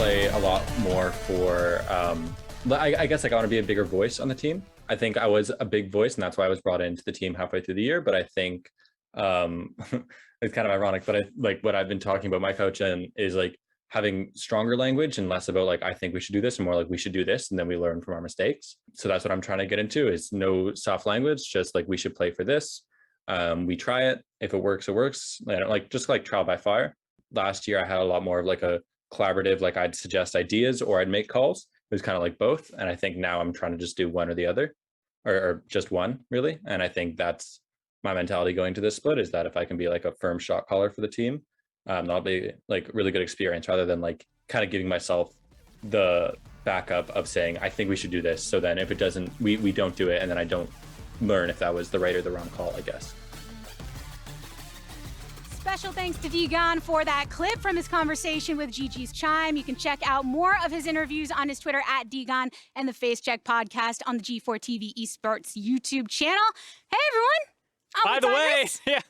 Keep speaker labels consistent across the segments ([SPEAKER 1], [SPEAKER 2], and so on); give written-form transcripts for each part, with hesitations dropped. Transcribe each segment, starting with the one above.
[SPEAKER 1] play a lot more for, I guess like I want to be a bigger voice on the team. I think I was a big voice, and that's why I was brought into the team halfway through the year. But I think it's kind of ironic, but I like what I've been talking about my coach and is like having stronger language and less about like, I think we should do this, and more like we should do this. And then we learn from our mistakes. So that's what I'm trying to get into, is no soft language, just like we should play for this. We try it. If it works, it works. Like just like trial by fire. Last year, I had a lot more of like a collaborative, like I'd suggest ideas or I'd make calls. It was kind of like both. And I think now I'm trying to just do one or the other, or just one really. And I think that's my mentality going to this split, is that if I can be like a firm shot caller for the team, that'll be like really good experience, rather than like kind of giving myself the backup of saying, I think we should do this. So then if it doesn't, we don't do it. And then I don't learn if that was the right or the wrong call, I guess.
[SPEAKER 2] Special thanks to Deegan for that clip from his conversation with GG's Chime. You can check out more of his interviews on his Twitter at Deegan and the Face Check podcast on the G4 TV Esports YouTube channel. Hey, everyone.
[SPEAKER 3] By the way, yeah.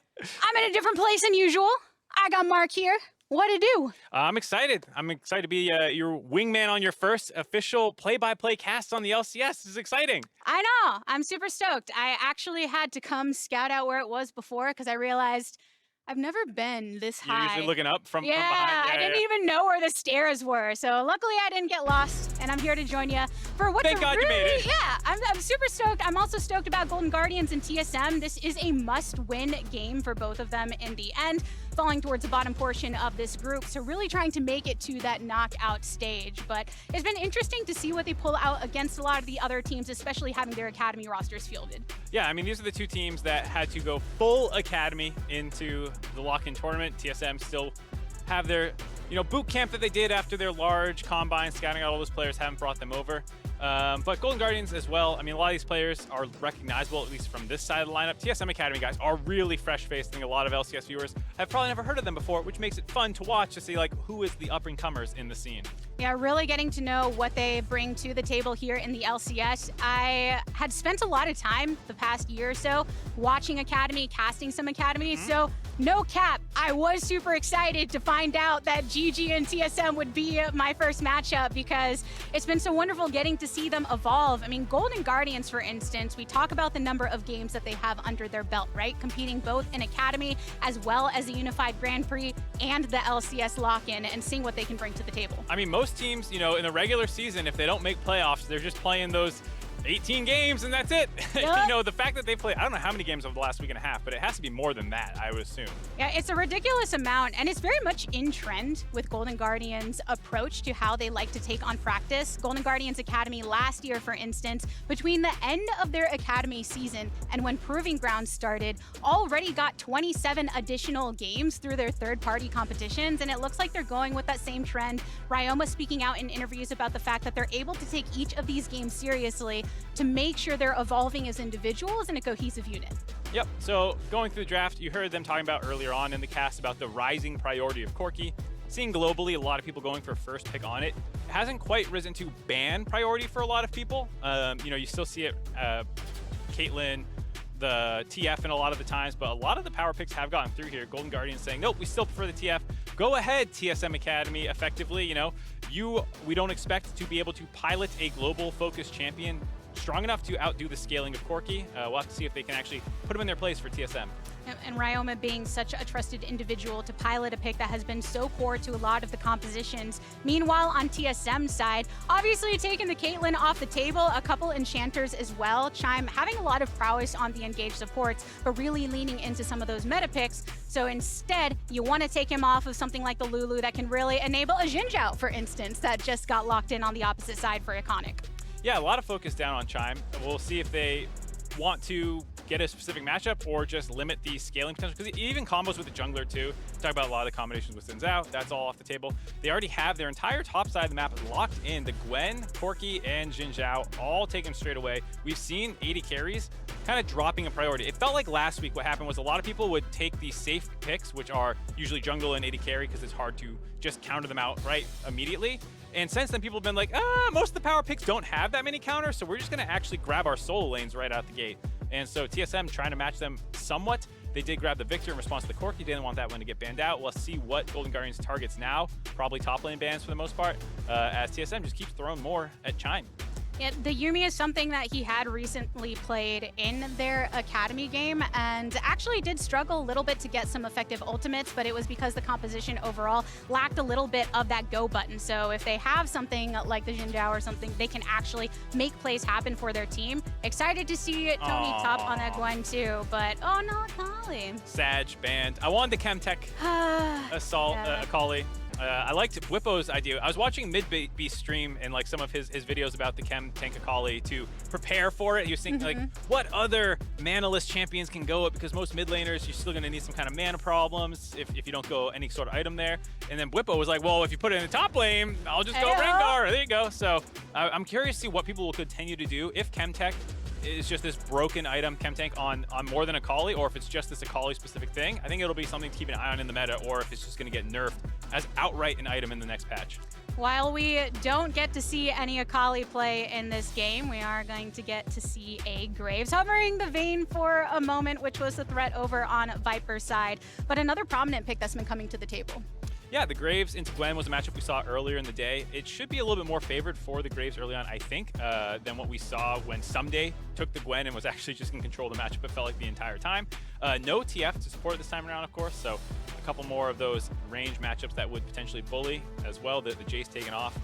[SPEAKER 2] I'm in a different place than usual. I got Mark here. What to do?
[SPEAKER 3] I'm excited. I'm excited to be your wingman on your first official play-by-play cast on the LCS. This is exciting.
[SPEAKER 2] I know. I'm super stoked. I actually had to come scout out where it was before because I realized I've never been this high.
[SPEAKER 3] You're usually looking up from behind.
[SPEAKER 2] Yeah, I didn't even know where the stairs were. So luckily I didn't get lost, and I'm here to join you for what's
[SPEAKER 3] Thank God you made it.
[SPEAKER 2] Yeah, I'm super stoked. I'm also stoked about Golden Guardians and TSM. This is a must-win game for both of them in the end, falling towards the bottom portion of this group. So really trying to make it to that knockout stage. But it's been interesting to see what they pull out against a lot of the other teams, especially having their academy rosters fielded.
[SPEAKER 3] Yeah, I mean, these are the two teams that had to go full academy into the lock-in tournament. TSM still have their, boot camp that they did after their large combine, scouting out all those players, haven't brought them over. But Golden Guardians as well. I mean, a lot of these players are recognizable, at least from this side of the lineup. TSM Academy guys are really fresh-faced. I think a lot of LCS viewers have probably never heard of them before, which makes it fun to watch to see like who is the up-and-comers in the scene.
[SPEAKER 2] Yeah, really getting to know what they bring to the table here in the LCS. I had spent a lot of time the past year or so watching Academy, casting some Academy, so no cap, I was super excited to find out that GG and TSM would be my first matchup, because it's been so wonderful getting to see them evolve. I mean, Golden Guardians, for instance, we talk about the number of games that they have under their belt, right? Competing both in Academy as well as the Unified Grand Prix and the LCS lock-in, and seeing what they can bring to the table.
[SPEAKER 3] I mean, most teams, in the regular season, if they don't make playoffs, they're just playing those 18 games and that's it.
[SPEAKER 2] Yep.
[SPEAKER 3] The fact that they play, I don't know how many games over the last week and a half, but it has to be more than that, I would assume.
[SPEAKER 2] Yeah, it's a ridiculous amount, and it's very much in trend with Golden Guardians' approach to how they like to take on practice. Golden Guardians Academy last year, for instance, between the end of their Academy season and when Proving Grounds started, already got 27 additional games through their third-party competitions, and it looks like they're going with that same trend. Ryoma speaking out in interviews about the fact that they're able to take each of these games seriously to make sure they're evolving as individuals in a cohesive unit.
[SPEAKER 3] Yep, so going through the draft, you heard them talking about earlier on in the cast about the rising priority of Corki. Seeing globally a lot of people going for first pick on it. It hasn't quite risen to ban priority for a lot of people. You still see it, Caitlyn, the TF in a lot of the times, but a lot of the power picks have gotten through here. Golden Guardians saying, nope, we still prefer the TF. Go ahead, TSM Academy, effectively, we don't expect to be able to pilot a global focused champion strong enough to outdo the scaling of Corki. We'll have to see if they can actually put him in their place for TSM.
[SPEAKER 2] And Ryoma being such a trusted individual to pilot a pick that has been so core to a lot of the compositions. Meanwhile, on TSM's side, obviously taking the Caitlyn off the table, a couple enchanters as well. Chime having a lot of prowess on the engaged supports, but really leaning into some of those meta picks. So instead, you want to take him off of something like the Lulu that can really enable a Jinzhou, for instance, that just got locked in on the opposite side for Iconic.
[SPEAKER 3] Yeah, a lot of focus down on Chime. We'll see if they want to get a specific matchup or just limit the scaling potential, because even combos with the jungler too. Talk about a lot of the combinations with Xin Zhao, that's all off the table. They already have their entire top side of the map locked in. The Gwen, Corki, and Xin Zhao all taken straight away. We've seen 80 carries kind of dropping a priority. It felt like last week what happened was a lot of people would take the safe picks, which are usually jungle and 80 carry, because it's hard to just counter them out right immediately. And since then, people have been like, most of the power picks don't have that many counters, so we're just going to actually grab our solo lanes right out the gate. And so TSM trying to match them somewhat. They did grab the victor in response to the Corki. Didn't want that one to get banned out. We'll see what Golden Guardians targets now. Probably top lane bans for the most part, as TSM just keeps throwing more at Chime.
[SPEAKER 2] Yeah, the Yuumi is something that he had recently played in their Academy game and actually did struggle a little bit to get some effective ultimates, but it was because the composition overall lacked a little bit of that go button. So if they have something like the Jindao or something, they can actually make plays happen for their team. Excited to see Tony top on that Gwen too, but oh no, Akali.
[SPEAKER 3] Sag banned. I wanted the Chemtech assault Akali. I liked Whippo's idea. I was watching MidBeast stream and like some of his videos about the Chem Tank Akali to prepare for it. He was thinking like, what other mana-less champions can go up? Because most mid laners, you're still going to need some kind of mana problems if you don't go any sort of item there. And then Whippo was like, well, if you put it in the top lane, I'll just go Rengar. There you go. So I'm curious to see what people will continue to do if Chemtech is just this broken item Chemtank on more than Akali, or if it's just this Akali specific thing. I think it'll be something to keep an eye on in the meta, or if it's just going to get nerfed as outright an item in the next patch.
[SPEAKER 2] While we don't get to see any Akali play in this game, we are going to get to see a Graves hovering the Vayne for a moment, which was the threat over on Viper's side, but another prominent pick that's been coming to the table.
[SPEAKER 3] Yeah, the Graves into Gwen was a matchup we saw earlier in the day. It should be a little bit more favored for the Graves early on, I think, than what we saw when Someday took the Gwen and was actually just in control of the matchup, it felt like the entire time. No TF to support this time around, of course, so a couple more of those range matchups that would potentially bully as well. The Jace taken off.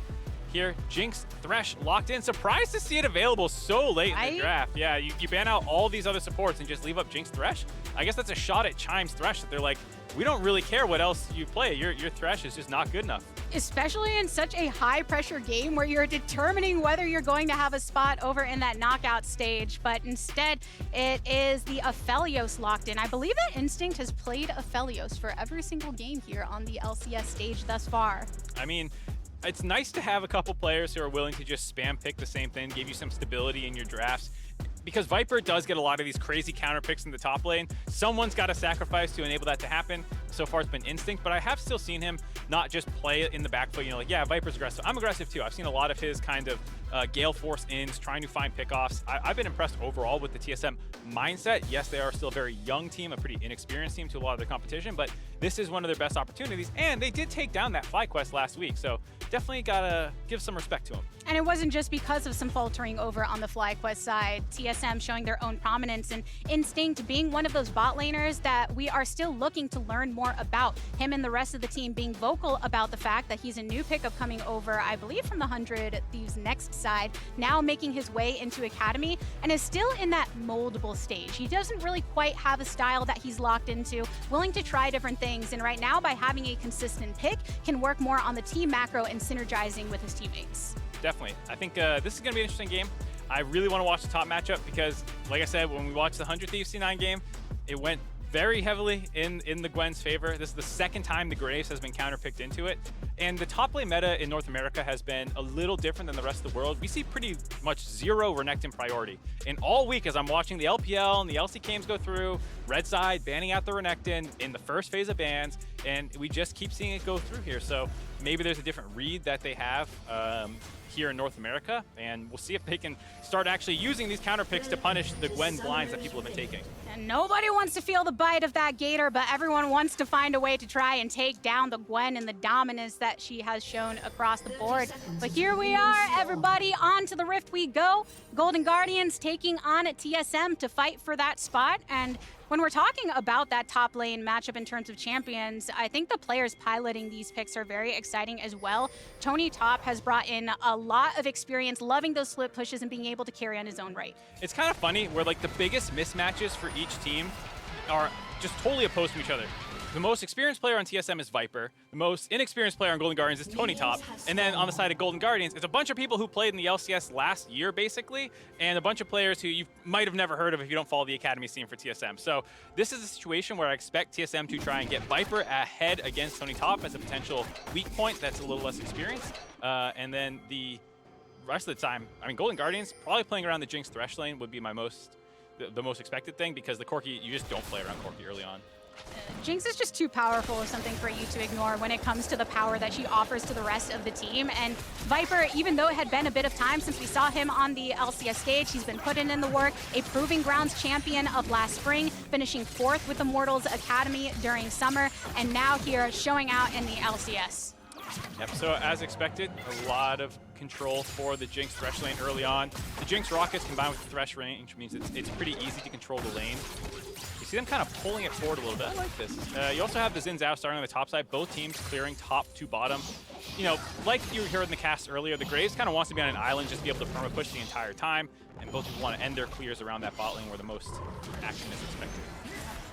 [SPEAKER 3] Here, Jinx, Thresh locked in. Surprised to see it available so late in the draft. Yeah, you ban out all these other supports and just leave up Jinx Thresh. I guess that's a shot at Chime's Thresh that they're like, we don't really care what else you play. Your Thresh is just not good enough.
[SPEAKER 2] Especially in such a high-pressure game where you're determining whether you're going to have a spot over in that knockout stage, but instead it is the Aphelios locked in. I believe that Instinct has played Aphelios for every single game here on the LCS stage thus far.
[SPEAKER 3] I mean, it's nice to have a couple players who are willing to just spam pick the same thing, give you some stability in your drafts. Because Viper does get a lot of these crazy counter picks in the top lane. Someone's got to sacrifice to enable that to happen. So far it's been Instinct, but I have still seen him not just play it in the back foot, you know, like, yeah, Viper's aggressive. I'm aggressive too. I've seen a lot of his kind of Gale Force ins, trying to find pickoffs. I've been impressed overall with the TSM mindset. Yes, they are still a very young team, a pretty inexperienced team to a lot of their competition, but this is one of their best opportunities. And they did take down that FlyQuest last week, so definitely gotta give some respect to them.
[SPEAKER 2] And it wasn't just because of some faltering over on the FlyQuest side. TSM showing their own prominence, and Instinct being one of those bot laners that we are still looking to learn more about. Him and the rest of the team being vocal about the fact that he's a new pickup coming over, I believe from the 100 Thieves Next side, now making his way into Academy, and is still in that moldable stage. He doesn't really quite have a style that he's locked into, willing to try different things, and right now by having a consistent pick, can work more on the team macro and synergizing with his teammates.
[SPEAKER 3] Definitely. I think this is going to be an interesting game. I really want to watch the top matchup because, like I said, when we watched the 100 Thieves C9 game, it went very heavily in the Gwen's favor. This is the second time the Graves has been counterpicked into it. And the top lane meta in North America has been a little different than the rest of the world. We see pretty much zero Renekton priority. And all week as I'm watching the LPL and the LC games go through, Red side banning out the Renekton in the first phase of bans, and we just keep seeing it go through here. So maybe there's a different read that they have here in North America, and we'll see if they can start actually using these counter picks to punish the Gwen blinds that people have been taking.
[SPEAKER 2] And nobody wants to feel the bite of that Gator, but everyone wants to find a way to try and take down the Gwen and the dominance that she has shown across the board. But here we are, everybody, on to the Rift we go. Golden Guardians taking on TSM to fight for that spot, and when we're talking about that top lane matchup in terms of champions, I think the players piloting these picks are very exciting as well. Tony Top has brought in a lot of experience, loving those split pushes and being able to carry on his own right.
[SPEAKER 3] It's kind of funny where like the biggest mismatches for each team are just totally opposed to each other. The most experienced player on TSM is Viper. The most inexperienced player on Golden Guardians is Tony Top. And then on the side of Golden Guardians, it's a bunch of people who played in the LCS last year, basically, and a bunch of players who you might have never heard of if you don't follow the Academy scene for TSM. So this is a situation where I expect TSM to try and get Viper ahead against Tony Top as a potential weak point that's a little less experienced. And then the rest of the time, I mean, Golden Guardians, probably playing around the Jinx Thresh lane would be my the most expected thing, because the Corki, you just don't play around Corki early on.
[SPEAKER 2] Jinx is just too powerful or something for you to ignore when it comes to the power that she offers to the rest of the team. And Viper, even though it had been a bit of time since we saw him on the LCS stage, he's been putting in the work, a Proving Grounds champion of last spring, finishing 4th with Immortals Academy during summer, and now here showing out in the LCS.
[SPEAKER 3] Yep, so as expected, a lot of control for the Jinx Thresh lane early on. The Jinx Rockets combined with the Thresh range means it's pretty easy to control the lane. You see them kind of pulling it forward a little bit. I like this. You also have the Xin Zhao starting on the top side, both teams clearing top to bottom. You know, like you heard in the cast earlier, the Graves kind of wants to be on an island, just be able to perma push the entire time, and both people want to end their clears around that bot lane where the most action is expected.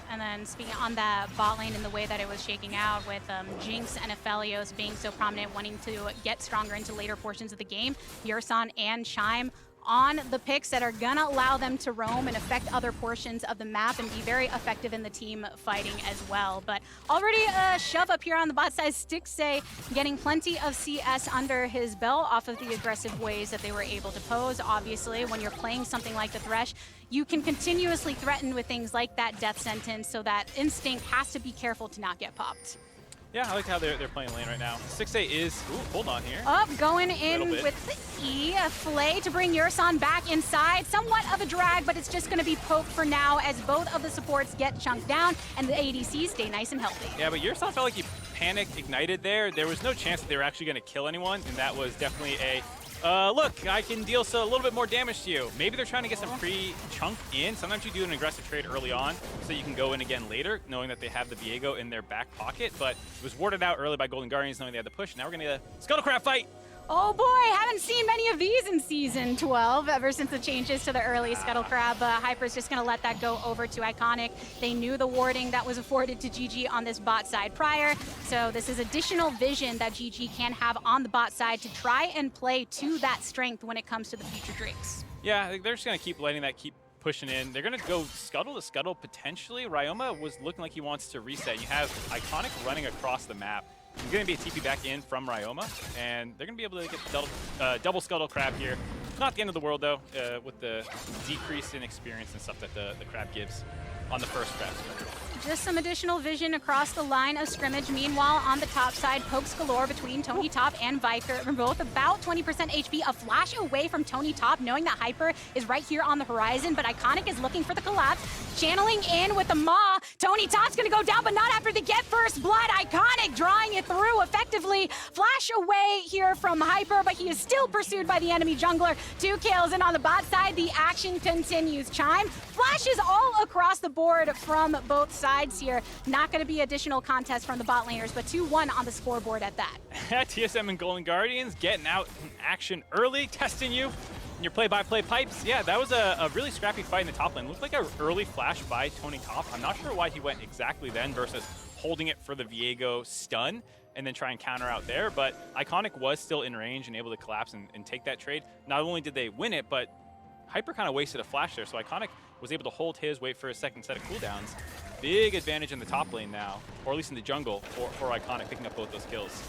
[SPEAKER 2] And then speaking on that bot lane and the way that it was shaking out with Jinx and Aphelios being so prominent, wanting to get stronger into later portions of the game, Yurson and Chime on the picks that are gonna allow them to roam and affect other portions of the map and be very effective in the team fighting as well. But already a shove up here on the bot side, Stixxay getting plenty of CS under his belt off of the aggressive ways that they were able to pose. Obviously, when you're playing something like the Thresh, you can continuously threaten with things like that death sentence, so that Instinct has to be careful to not get popped.
[SPEAKER 3] Yeah, I like how they're playing lane right now. Stixxay is, ooh, hold on here.
[SPEAKER 2] Up, going in with the E, a Flay to bring Yurson back inside. Somewhat of a drag, but it's just gonna be poked for now as both of the supports get chunked down and the ADCs stay nice and healthy.
[SPEAKER 3] Yeah, but Yurson felt like he panic ignited there. There was no chance that they were actually gonna kill anyone, and that was definitely a, look, I can deal a little bit more damage to you. Maybe they're trying to get some pre-chunk in. Sometimes you do an aggressive trade early on so you can go in again later, knowing that they have the Viego in their back pocket, but it was warded out early by Golden Guardians, knowing they had the push. Now we're gonna get a Scuttle Crab fight.
[SPEAKER 2] Oh boy, haven't seen many of these in Season 12 ever since the changes to the early Scuttle Crab. Hyper's just going to let that go over to Iconic. They knew the warding that was afforded to GG on this bot side prior, so this is additional vision that GG can have on the bot side to try and play to that strength when it comes to the future Drakes.
[SPEAKER 3] Yeah, they're just going to keep letting that keep pushing in. They're going to go scuttle to scuttle potentially. Ryoma was looking like he wants to reset. You have Iconic running across the map. There's going to be a TP back in from Ryoma, and they're going to be able to get the double Scuttle Crab here. Not the end of the world, though, with the decrease in experience and stuff that the Crab gives on the first Crab.
[SPEAKER 2] Just some additional vision across the line of scrimmage. Meanwhile, on the top side, pokes galore between Tony Top and Viker. We're both about 20% HP, a flash away from Tony Top, knowing that Hyper is right here on the horizon, but Iconic is looking for the collapse. Channeling in with the Maw. Tony Top's gonna go down, but not after they get first blood. Iconic drawing it through effectively. Flash away here from Hyper, but he is still pursued by the enemy jungler. 2 kills, and on the bot side, the action continues. Chime flashes all across the board from both sides here. Not gonna be additional contests from the bot laners, but 2-1 on the scoreboard at that.
[SPEAKER 3] TSM and Golden Guardians getting out in action early, testing you. Your play-by-play pipes, yeah, that was a really scrappy fight in the top lane. Looked like an early flash by Tony Top. I'm not sure why he went exactly then versus holding it for the Viego stun and then try and counter out there, but Iconic was still in range and able to collapse and take that trade. Not only did they win it, but Hyper kind of wasted a flash there, so Iconic was able to hold his, wait for his second set of cooldowns. Big advantage in the top lane now, or at least in the jungle for Iconic, picking up both those kills.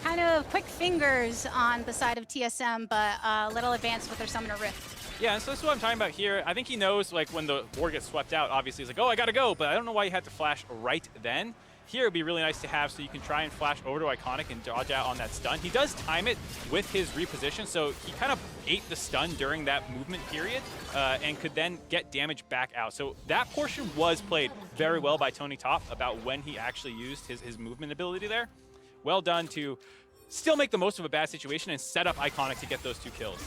[SPEAKER 2] Kind of quick fingers on the side of TSM, but a little advanced with their Summoner Rift.
[SPEAKER 3] Yeah, and so this is what I'm talking about here. I think he knows, like, when the ward gets swept out, obviously he's like, oh, I gotta go, but I don't know why you had to flash right then. Here it'd be really nice to have so you can try and flash over to Iconic and dodge out on that stun. He does time it with his reposition, so he kind of ate the stun during that movement period and could then get damage back out. So that portion was played very well by Tony Top about when he actually used his movement ability there. Well done to still make the most of a bad situation and set up Iconic to get those 2 kills.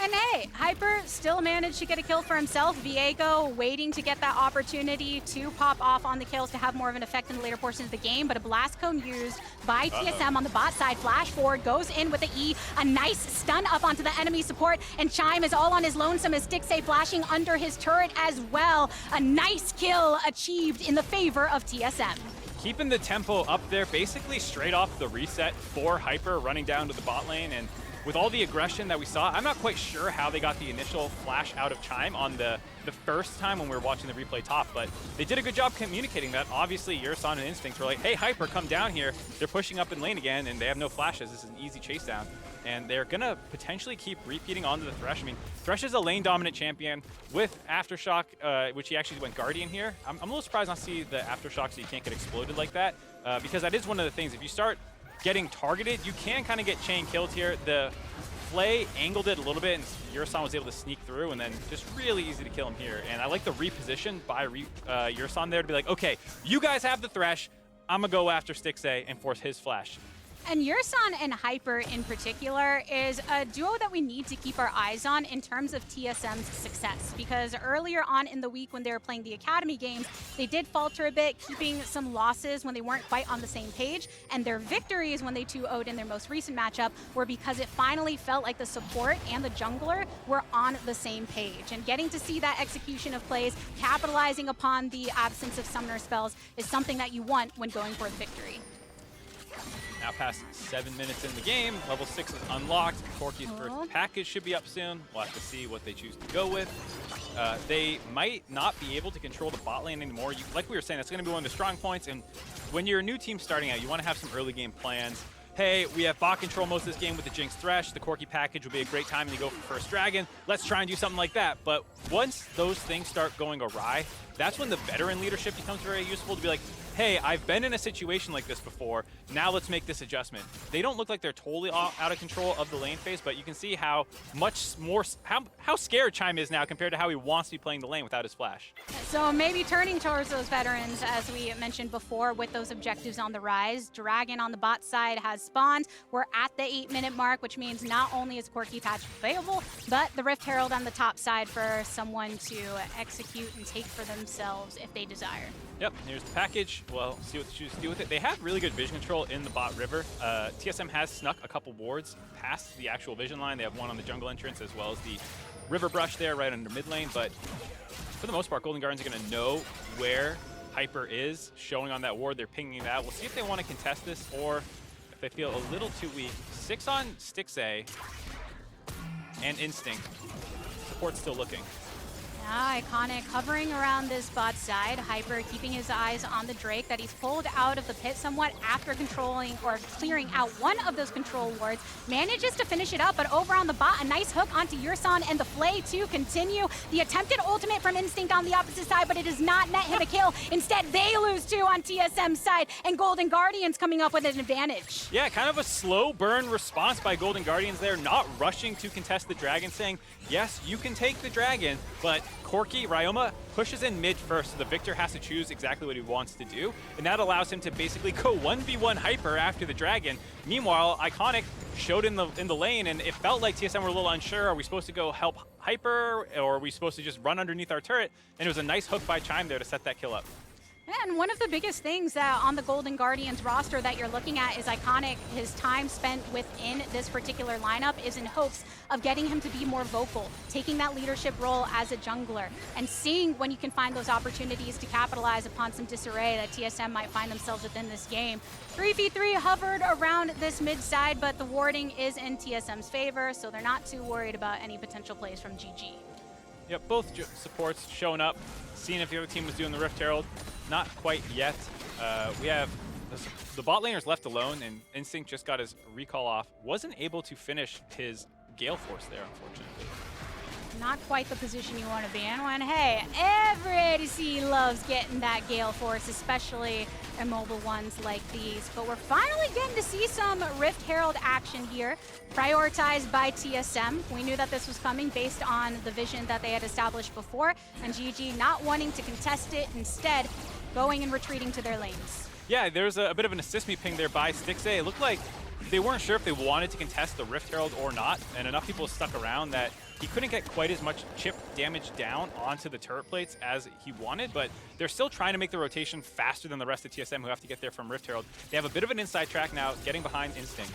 [SPEAKER 2] And hey, Hyper still managed to get a kill for himself. Viego waiting to get that opportunity to pop off on the kills to have more of an effect in the later portions of the game, but a blast cone used by TSM on the bot side. Flash forward, goes in with the E, a nice stun up onto the enemy support, and Chime is all on his lonesome as Stixxay flashing under his turret as well. A nice kill achieved in the favor of TSM.
[SPEAKER 3] Keeping the tempo up there, basically straight off the reset for Hyper running down to the bot lane, and with all the aggression that we saw, I'm not quite sure how they got the initial flash out of Chime on the first time when we were watching the replay top, but they did a good job communicating that. Obviously, Yurson and Instinct were like, hey, Hyper, come down here. They're pushing up in lane again, and they have no flashes. This is an easy chase down. And they're going to potentially keep repeating onto the Thresh. I mean, Thresh is a lane-dominant champion with Aftershock, which he actually went Guardian here. I'm a little surprised not to see the Aftershock so you can't get exploded like that, because that is one of the things. If you start getting targeted, you can kind of get chain killed here. The Flay angled it a little bit, and Yurson was able to sneak through, and then just really easy to kill him here. And I like the reposition by Yurson there to be like, okay, you guys have the Thresh. I'm going to go after Stixxay and force his flash.
[SPEAKER 2] And Yurson and Hyper in particular is a duo that we need to keep our eyes on in terms of TSM's success. Because earlier on in the week when they were playing the Academy games, they did falter a bit, keeping some losses when they weren't quite on the same page. And their victories when they 2-0'd in their most recent matchup were because it finally felt like the support and the jungler were on the same page. And getting to see that execution of plays, capitalizing upon the absence of summoner spells is something that you want when going for the victory.
[SPEAKER 3] Now past 7 minutes in the game, level 6 is unlocked. Corki's first package should be up soon. We'll have to see what they choose to go with. They might not be able to control the bot lane anymore. Like we were saying, that's going to be one of the strong points. And when you're a new team starting out, you want to have some early game plans. Hey, we have bot control most of this game with the Jinx Thresh. The Corki package will be a great time to go for first dragon. Let's try and do something like that. But once those things start going awry, that's when the veteran leadership becomes very useful to be like, hey, I've been in a situation like this before. Now let's make this adjustment. They don't look like they're totally out of control of the lane phase, but you can see how much more, how scared Chime is now compared to how he wants to be playing the lane without his flash.
[SPEAKER 2] So maybe turning towards those veterans, as we mentioned before, with those objectives on the rise. Dragon on the bot side has spawned. We're at the 8-minute mark, which means not only is Corki patch available, but the Rift Herald on the top side for someone to execute and take for themselves if they desire.
[SPEAKER 3] Yep, here's the package. Well, see what they choose to do with it. They have really good vision control in the bot river. TSM has snuck a couple wards past the actual vision line. They have one on the jungle entrance as well as the river brush there right under mid lane. But for the most part, Golden Guardians are going to know where Hyper is showing on that ward. They're pinging that. We'll see if they want to contest this or if they feel a little too weak. 6 on Stixxay and Instinct. Support's still looking.
[SPEAKER 2] Yeah, Iconic hovering around this bot side. Hyper keeping his eyes on the Drake that he's pulled out of the pit somewhat after controlling or clearing out one of those control wards. Manages to finish it up, but over on the bot, a nice hook onto Yurson and the Flay to continue. The attempted ultimate from Instinct on the opposite side, but it does not net him a kill. Instead, they lose 2 on TSM's side, and Golden Guardians coming up with an advantage.
[SPEAKER 3] Yeah, kind of a slow burn response by Golden Guardians there, not rushing to contest the dragon, saying, yes, you can take the dragon, but Corki, Ryoma pushes in mid first, so the Victor has to choose exactly what he wants to do, and that allows him to basically go 1v1 Hyper after the dragon. Meanwhile, Iconic showed in the lane, and it felt like TSM were a little unsure. Are we supposed to go help Hyper, or are we supposed to just run underneath our turret? And it was a nice hook by Chime there to set that kill up.
[SPEAKER 2] And one of the biggest things that on the Golden Guardians roster that you're looking at is Iconic. His time spent within this particular lineup is in hopes of getting him to be more vocal, taking that leadership role as a jungler, and seeing when you can find those opportunities to capitalize upon some disarray that TSM might find themselves within this game. 3v3 hovered around this mid side, but the warding is in TSM's favor, so they're not too worried about any potential plays from GG.
[SPEAKER 3] Yep, both supports showing up, seeing if the other team was doing the Rift Herald. Not quite yet. We have the bot laner's left alone, and Instinct just got his recall off. Wasn't able to finish his Gale Force there, unfortunately.
[SPEAKER 2] Not quite the position you want to be in when, hey, every ADC loves getting that Gale Force, especially immobile ones like these. But we're finally getting to see some Rift Herald action here, prioritized by TSM. We knew that this was coming based on the vision that they had established before, and GG not wanting to contest it, instead going and retreating to their lanes.
[SPEAKER 3] Yeah, there's a bit of an assist me ping there by Stixxay. It looked like they weren't sure if they wanted to contest the Rift Herald or not, and enough people stuck around that he couldn't get quite as much chip damage down onto the turret plates as he wanted, but they're still trying to make the rotation faster than the rest of TSM who have to get there from Rift Herald. They have a bit of an inside track now, getting behind Instinct.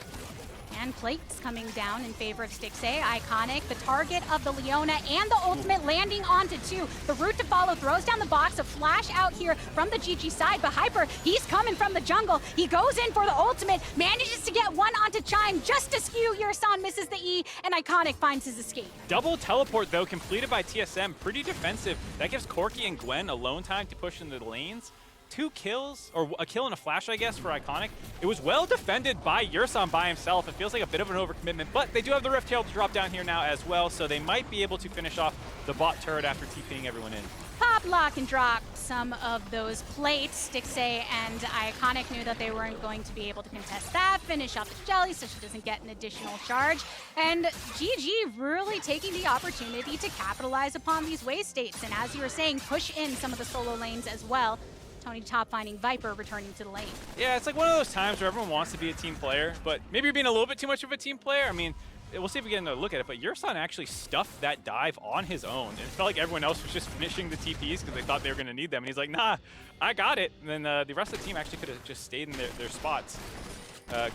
[SPEAKER 2] And plates coming down in favor of Stixxay. Iconic, the target of the Leona, and the ultimate landing onto 2. The route to follow throws down the box, a flash out here from the GG side, but Hyper, he's coming from the jungle. He goes in for the ultimate, manages to get one onto Chime, just to skew. Yurson misses the E, and Iconic finds his escape.
[SPEAKER 3] Double teleport, though, completed by TSM. Pretty defensive. That gives Corki and Gwen alone time to push into the lanes. 2 kills, or a kill and a flash, I guess, for Iconic. It was well defended by Yursan by himself. It feels like a bit of an overcommitment, but they do have the Rift Tail to drop down here now as well, so they might be able to finish off the bot turret after TPing everyone in.
[SPEAKER 2] Pop, lock, and drop some of those plates. Stixay and Iconic knew that they weren't going to be able to contest that. Finish off the Jelly so she doesn't get an additional charge. And GG really taking the opportunity to capitalize upon these wave states. And as you were saying, push in some of the solo lanes as well. Tony Top finding Viper returning to the lane.
[SPEAKER 3] Yeah, it's like one of those times where everyone wants to be a team player, but maybe you're being a little bit too much of a team player. I mean, we'll see if we get another look at it, but Yursan actually stuffed that dive on his own. And it felt like everyone else was just finishing the TPs because they thought they were going to need them. And he's like, nah, I got it. And then the rest of the team actually could have just stayed in their spots.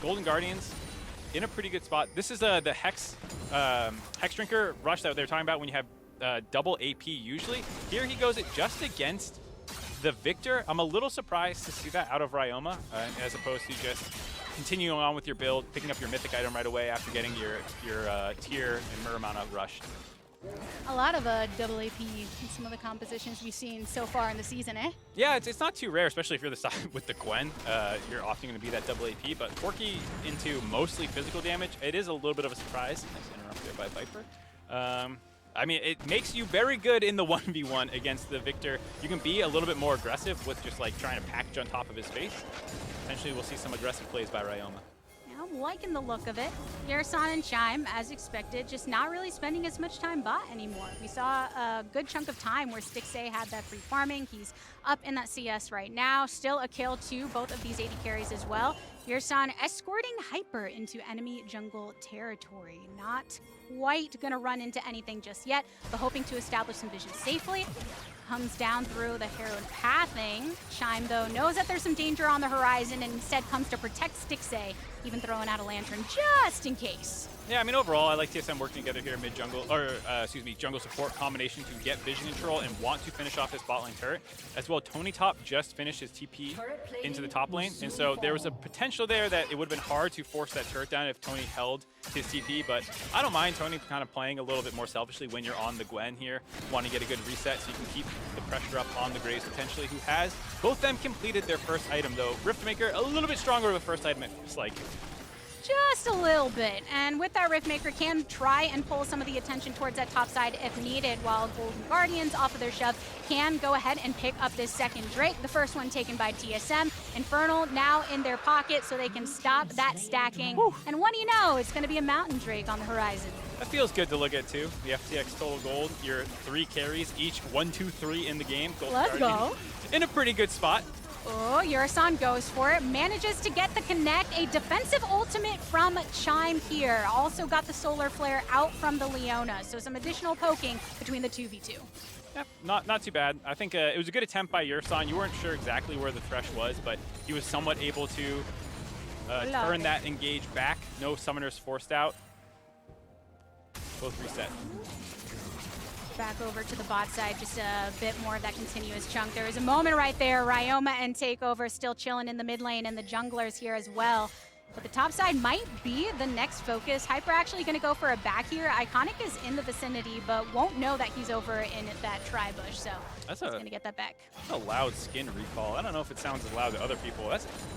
[SPEAKER 3] Golden Guardians in a pretty good spot. This is the Hex Drinker rush that they were talking about when you have double AP usually. Here he goes it just against the Victor. I'm a little surprised to see that out of Ryoma as opposed to just continuing on with your build, picking up your mythic item right away after getting your tier and Muramana rushed.
[SPEAKER 2] A lot of double AP in some of the compositions we've seen so far in the season, eh?
[SPEAKER 3] Yeah, it's not too rare, especially if you're the side with the Gwen. You're often going to be that double AP, but Corki into mostly physical damage, it is a little bit of a surprise. Nice interrupt there by Viper. I mean, it makes you very good in the 1v1 against the Victor. You can be a little bit more aggressive with just like trying to package on top of his face. Potentially we'll see some aggressive plays by Ryoma.
[SPEAKER 2] Yeah, I'm liking the look of it. Yursan and Chime, as expected, just not really spending as much time bot anymore. We saw a good chunk of time where Stixay had that free farming. He's up in that CS right now. Still a kill to both of these AD carries as well. Yursan escorting Hyper into enemy jungle territory. Not quite gonna run into anything just yet, but hoping to establish some vision safely. Comes down through the Herald pathing. Chime, though, knows that there's some danger on the horizon and instead comes to protect Stixay, even throwing out a lantern just in case.
[SPEAKER 3] Yeah, I mean, overall, I like TSM working together here mid-jungle, or jungle support combination to get vision control and want to finish off this bot lane turret. As well, Tony Top just finished his TP into the top lane, and so there was a potential there that it would have been hard to force that turret down if Tony held his TP, but I don't mind Tony kind of playing a little bit more selfishly when you're on the Gwen here, wanting to get a good reset so you can keep the pressure up on the Graves potentially, who has both them completed their first item, though. Riftmaker a little bit stronger with the first item, it feels like.
[SPEAKER 2] Just a little bit, and with that Riftmaker can try and pull some of the attention towards that top side if needed, while Golden Guardians off of their shove can go ahead and pick up this second Drake. The first one taken by TSM. Infernal now in their pocket so they can stop that stacking. Woo. And what do you know, it's going to be a Mountain Drake on the horizon.
[SPEAKER 3] That feels good to look at too. The FTX total gold, your 3 carries, each 1, 2, 3 in the game. Golden
[SPEAKER 2] Let's go.
[SPEAKER 3] In a pretty good spot.
[SPEAKER 2] Oh, Yursan goes for it, manages to get the connect, a defensive ultimate from Chime here. Also got the Solar Flare out from the Leona, so some additional poking between the 2v2.
[SPEAKER 3] Yep, not too bad. I think it was a good attempt by Yursan. You weren't sure exactly where the Thresh was, but he was somewhat able to turn that engage back. No summoners forced out. Both reset.
[SPEAKER 2] Back over to the bot side, just a bit more of that continuous chunk. There was a moment right there, Ryoma and Takeover still chilling in the mid lane, and the junglers here as well. But the top side might be the next focus. Hyper actually going to go for a back here. Iconic is in the vicinity, but won't know that he's over in that tri-bush, so he's going to get that back.
[SPEAKER 3] That's a loud skin recall. I don't know if it sounds as loud to other people.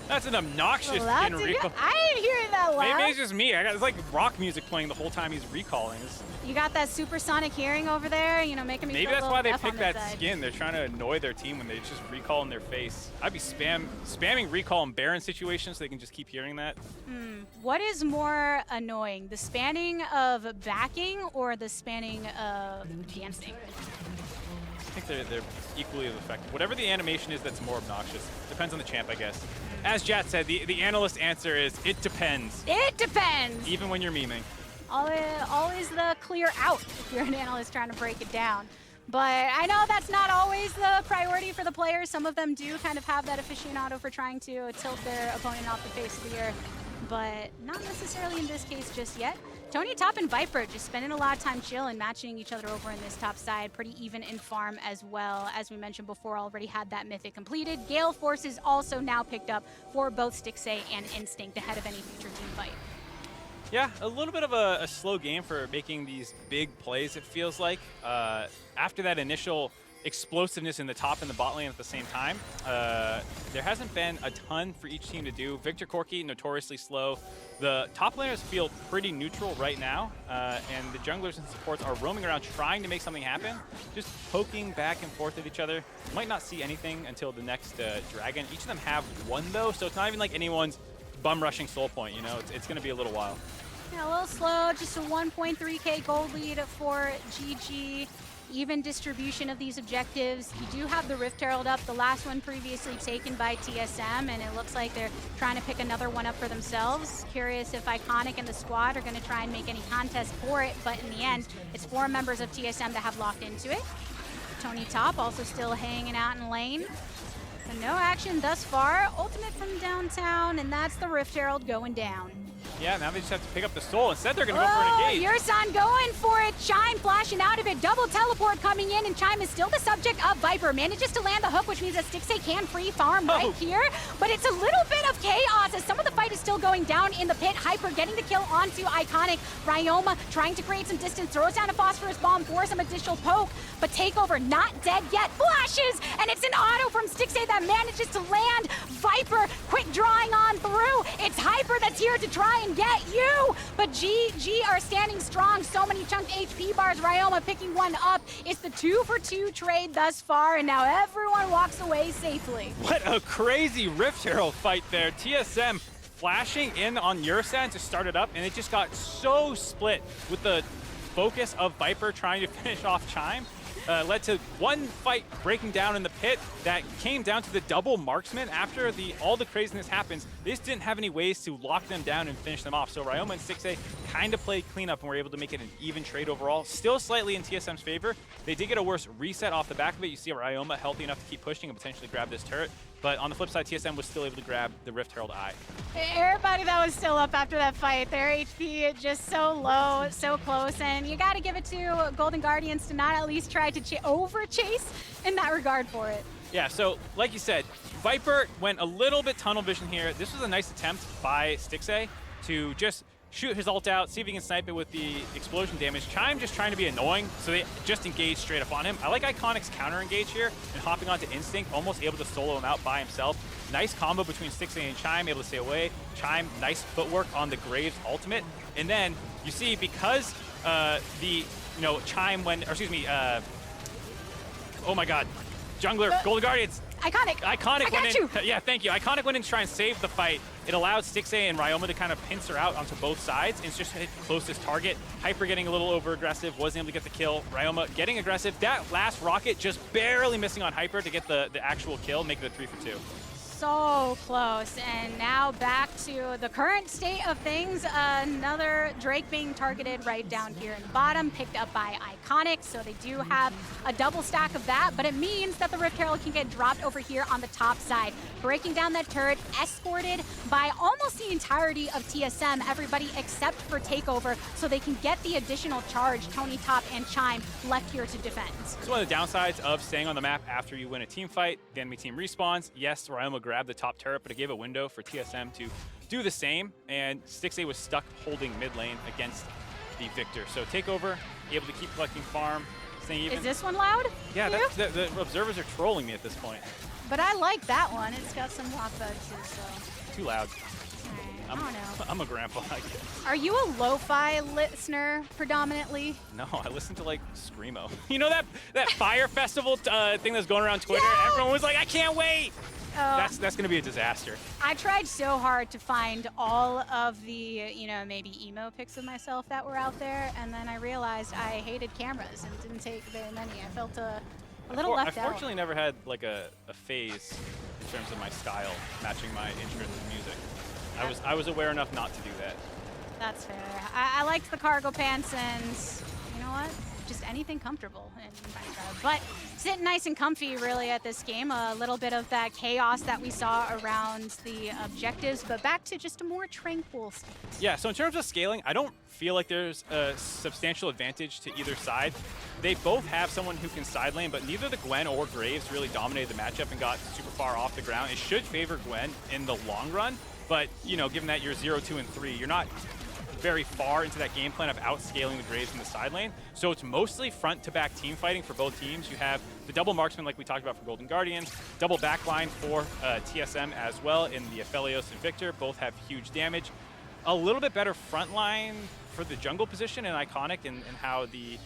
[SPEAKER 3] That's an obnoxious skin recall.
[SPEAKER 2] I didn't hear that loud.
[SPEAKER 3] Maybe it's just me. It's like rock music playing the whole time he's recalling.
[SPEAKER 2] You got that supersonic hearing over there, you know, making me
[SPEAKER 3] Maybe
[SPEAKER 2] feel
[SPEAKER 3] that's why they
[SPEAKER 2] F
[SPEAKER 3] pick that
[SPEAKER 2] side.
[SPEAKER 3] skin. They're trying to annoy their team when they just recall in their face. I'd be spamming recall in Baron situations so they can just keep hearing that.
[SPEAKER 2] What is more annoying, the spanning of backing or the spanning of dancing?
[SPEAKER 3] I think they're equally as effective. Whatever the animation is that's more obnoxious. Depends on the champ, I guess. As Jat said, the analyst answer is, it depends.
[SPEAKER 2] It depends!
[SPEAKER 3] Even when you're memeing.
[SPEAKER 2] All is the clear out if you're an analyst trying to break it down. But I know that's not always the priority for the players. Some of them do kind of have that aficionado for trying to tilt their opponent off the face of the earth, but not necessarily in this case just yet. Tony Top and Viper just spending a lot of time chilling, matching each other over in this top side. Pretty even in farm as well. As we mentioned before, already had that mythic completed. Gale Force is also now picked up for both Stixay and Instinct ahead of any future team fight.
[SPEAKER 3] Yeah, a little bit of a slow game for making these big plays, it feels like. After that initial explosiveness in the top and the bot lane at the same time. There hasn't been a ton for each team to do. Victor Corki, notoriously slow. The top laners feel pretty neutral right now, and the junglers and supports are roaming around trying to make something happen, just poking back and forth at each other. Might not see anything until the next dragon. Each of them have one though, so it's not even like anyone's bum rushing soul point, you know? It's gonna be a little while.
[SPEAKER 2] Yeah, a little slow, just a 1.3k gold lead for GG. Even distribution of these objectives. You do have the Rift Herald up, the last one previously taken by TSM, and it looks like they're trying to pick another one up for themselves. Curious if Iconic and the squad are going to try and make any contest for it, but in the end, it's 4 members of TSM that have locked into it. Tony Top also still hanging out in lane. But no action thus far. Ultimate from downtown, and that's the Rift Herald going down.
[SPEAKER 3] Yeah, now they just have to pick up the soul. Instead, they're going to go for an engage.
[SPEAKER 2] Yursan going for it. Chime flashing out of it. Double teleport coming in, and Chime is still the subject of Viper. Manages to land the hook, which means that Stixxay can free farm right here. But it's a little bit of chaos as some of the fight is still going down in the pit. Hyper getting the kill onto Iconic. Ryoma trying to create some distance. Throws down a phosphorus bomb for some additional poke. But Takeover not dead yet. Flashes, and it's an auto from Stixxay that manages to land. Viper quick drawing on through. It's Hyper that's here to try and get you, but GG are standing strong. So many chunk HP bars. Ryoma picking one up. It's the 2-for-2 trade thus far, and now everyone walks away safely.
[SPEAKER 3] What a crazy Rift Herald fight there. TSM flashing in on Yursan to start it up, and it just got so split with the focus of Viper trying to finish off Chime. Led to one fight breaking down in the pit that came down to the double marksman. After all the craziness happens, they just didn't have any ways to lock them down and finish them off. So Ryoma and Stixxay kind of played cleanup and were able to make it an even trade overall. Still slightly in TSM's favor. They did get a worse reset off the back of it. You see Ryoma healthy enough to keep pushing and potentially grab this turret. But on the flip side, TSM was still able to grab the Rift Herald Eye.
[SPEAKER 2] Everybody that was still up after that fight, their HP just so low, so close, and you got to give it to Golden Guardians to not at least try to over chase in that regard for it.
[SPEAKER 3] Yeah, so like you said, Viper went a little bit tunnel vision here. This was a nice attempt by Stixxay to just shoot his ult out, see if he can snipe it with the explosion damage. Chime just trying to be annoying, so they just engage straight up on him. I like Iconic's counter engage here and hopping onto Instinct, almost able to solo him out by himself. Nice combo between Stixxay and Chime, able to stay away. Chime, nice footwork on the Graves ultimate. And then you see because Chime went, or excuse me, oh my god, jungler, Golden Guardians.
[SPEAKER 2] Iconic
[SPEAKER 3] went in. Yeah, thank you. Iconic went in to try and save the fight. It allowed Stixxay and Ryoma to kind of pincer out onto both sides. And it's just hit closest target. Hyper getting a little over aggressive, wasn't able to get the kill. Ryoma getting aggressive. That last rocket just barely missing on Hyper to get the actual kill, make it a 3-for-2.
[SPEAKER 2] So close, and now back to the current state of things. Another Drake being targeted right down here in the bottom, picked up by Iconic, so they do have a double stack of that, but it means that the Rift Herald can get dropped over here on the top side. Breaking down that turret, escorted by almost the entirety of TSM, everybody except for Takeover, so they can get the additional charge. Tony Top and Chime left here to defend.
[SPEAKER 3] It's one of the downsides of staying on the map after you win a team fight. The enemy team respawns. Yes, Ryoma grabbed the top turret, but it gave a window for TSM to do the same, and Stixxay was stuck holding mid lane against the Victor. So Takeover, able to keep collecting farm, staying even.
[SPEAKER 2] Is this one loud?
[SPEAKER 3] Yeah, the observers are trolling me at this point.
[SPEAKER 2] But I like that one. It's got some rock bugs too, so.
[SPEAKER 3] Too loud.
[SPEAKER 2] I don't know.
[SPEAKER 3] I'm a grandpa, I guess.
[SPEAKER 2] Are you a lo-fi listener predominantly?
[SPEAKER 3] No, I listen to like Screamo. You know that Fire Festival thing that's going around Twitter?
[SPEAKER 2] Yeah!
[SPEAKER 3] Everyone was like, I can't wait! That's gonna be a disaster.
[SPEAKER 2] I tried so hard to find all of the, maybe emo pics of myself that were out there, and then I realized I hated cameras and didn't take very many. I felt a little left out.
[SPEAKER 3] I fortunately never had like a phase in terms of my style matching my interest in music. I was aware enough not to do that.
[SPEAKER 2] That's fair. I liked the cargo pants, and you know what? Just anything comfortable in Minecraft. But sitting nice and comfy really at this game. A little bit of that chaos that we saw around the objectives, but back to just a more tranquil state.
[SPEAKER 3] Yeah, so in terms of scaling, I don't feel like there's a substantial advantage to either side. They both have someone who can side lane, but neither the Gwen or Graves really dominated the matchup and got super far off the ground. It should favor Gwen in the long run, but given that you're 0, 2, and 3, you're not very far into that game plan of outscaling the Graves in the side lane. So it's mostly front-to-back team fighting for both teams. You have the double marksman like we talked about for Golden Guardians, double backline for TSM as well in the Aphelios and Victor. Both have huge damage. A little bit better front line for the jungle position and Iconic and how the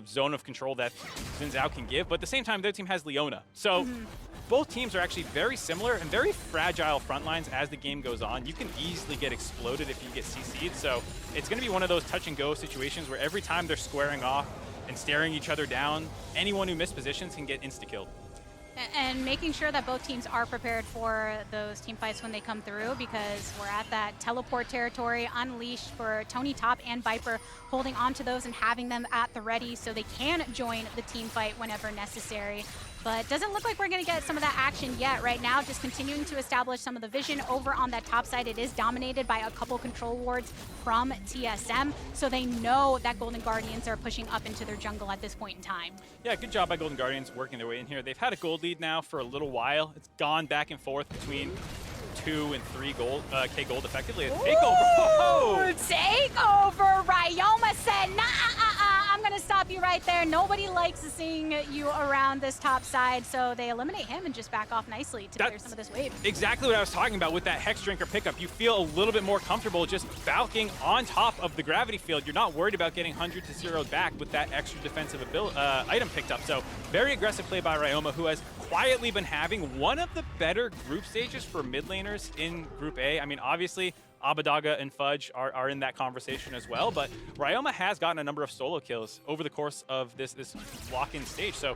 [SPEAKER 3] zone of control that Xin Zhao can give. But at the same time, their team has Leona. So both teams are actually very similar and very fragile front lines as the game goes on. You can easily get exploded if you get CC'd. So it's going to be one of those touch and go situations where every time they're squaring off and staring each other down, anyone who missed positions can get insta-killed.
[SPEAKER 2] And making sure that both teams are prepared for those team fights when they come through, because we're at that teleport territory unleashed for Tony Top and Viper, holding on to those and having them at the ready so they can join the team fight whenever necessary. But doesn't look like we're going to get some of that action yet. Right now, just continuing to establish some of the vision over on that top side. It is dominated by a couple control wards from TSM, so they know that Golden Guardians are pushing up into their jungle at this point in time.
[SPEAKER 3] Yeah, good job by Golden Guardians working their way in here. They've had a gold lead now for a little while. It's gone back and forth between 2 and 3 gold, K gold effectively. A takeover.
[SPEAKER 2] Whoa! Takeover! Ryoma said, nah, I'm going to stop you right there. Nobody likes seeing you around this top side, so they eliminate him and just back off nicely to clear some of this wave.
[SPEAKER 3] Exactly what I was talking about with that Hex Drinker pickup. You feel a little bit more comfortable just falking on top of the gravity field. You're not worried about getting 100 to 0 back with that extra defensive item picked up. So very aggressive play by Ryoma, who has quietly been having one of the better group stages for mid laners in Group A. I mean, obviously, Abadaga and Fudge are in that conversation as well, but Ryoma has gotten a number of solo kills over the course of this lock-in stage. So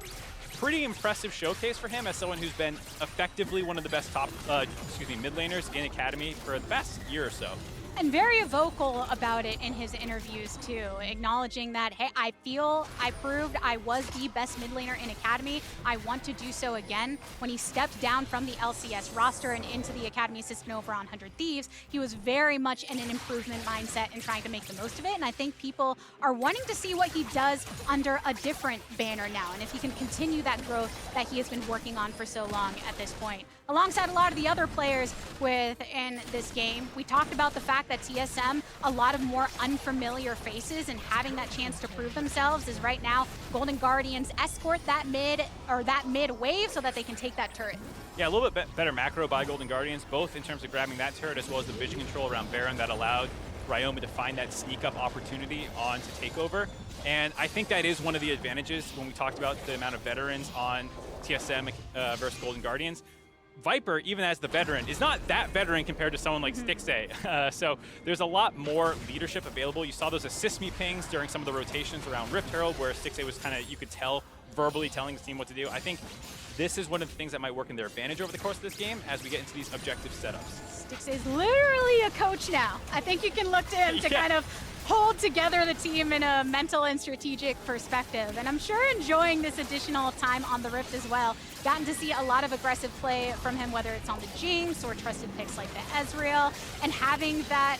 [SPEAKER 3] pretty impressive showcase for him as someone who's been effectively one of the best mid laners in Academy for the past year or so.
[SPEAKER 2] And very vocal about it in his interviews too, acknowledging that, hey, I feel I proved I was the best mid laner in Academy. I want to do so again. When he stepped down from the LCS roster and into the Academy system over on 100 Thieves, he was very much in an improvement mindset and trying to make the most of it. And I think people are wanting to see what he does under a different banner now, and if he can continue that growth that he has been working on for so long at this point. Alongside a lot of the other players within this game, we talked about the fact that TSM, a lot of more unfamiliar faces, and having that chance to prove themselves is right now Golden Guardians escort that mid wave so that they can take that turret.
[SPEAKER 3] Yeah, a little bit better macro by Golden Guardians, both in terms of grabbing that turret as well as the vision control around Baron that allowed Ryoma to find that sneak up opportunity on to takeover. And I think that is one of the advantages when we talked about the amount of veterans on TSM versus Golden Guardians. Viper, even as the veteran, is not that veteran compared to someone like Stixxay. So there's a lot more leadership available. You saw those assist me pings during some of the rotations around Rift Herald where Stixxay was kind of, you could tell, verbally telling his team what to do. I think this is one of the things that might work in their advantage over the course of this game as we get into these objective setups.
[SPEAKER 2] Stixxay is literally a coach now. I think you can look to him to kind of hold together the team in a mental and strategic perspective. And I'm sure enjoying this additional time on the Rift as well. Gotten to see a lot of aggressive play from him, whether it's on the Jinx or trusted picks like the Ezreal, and having that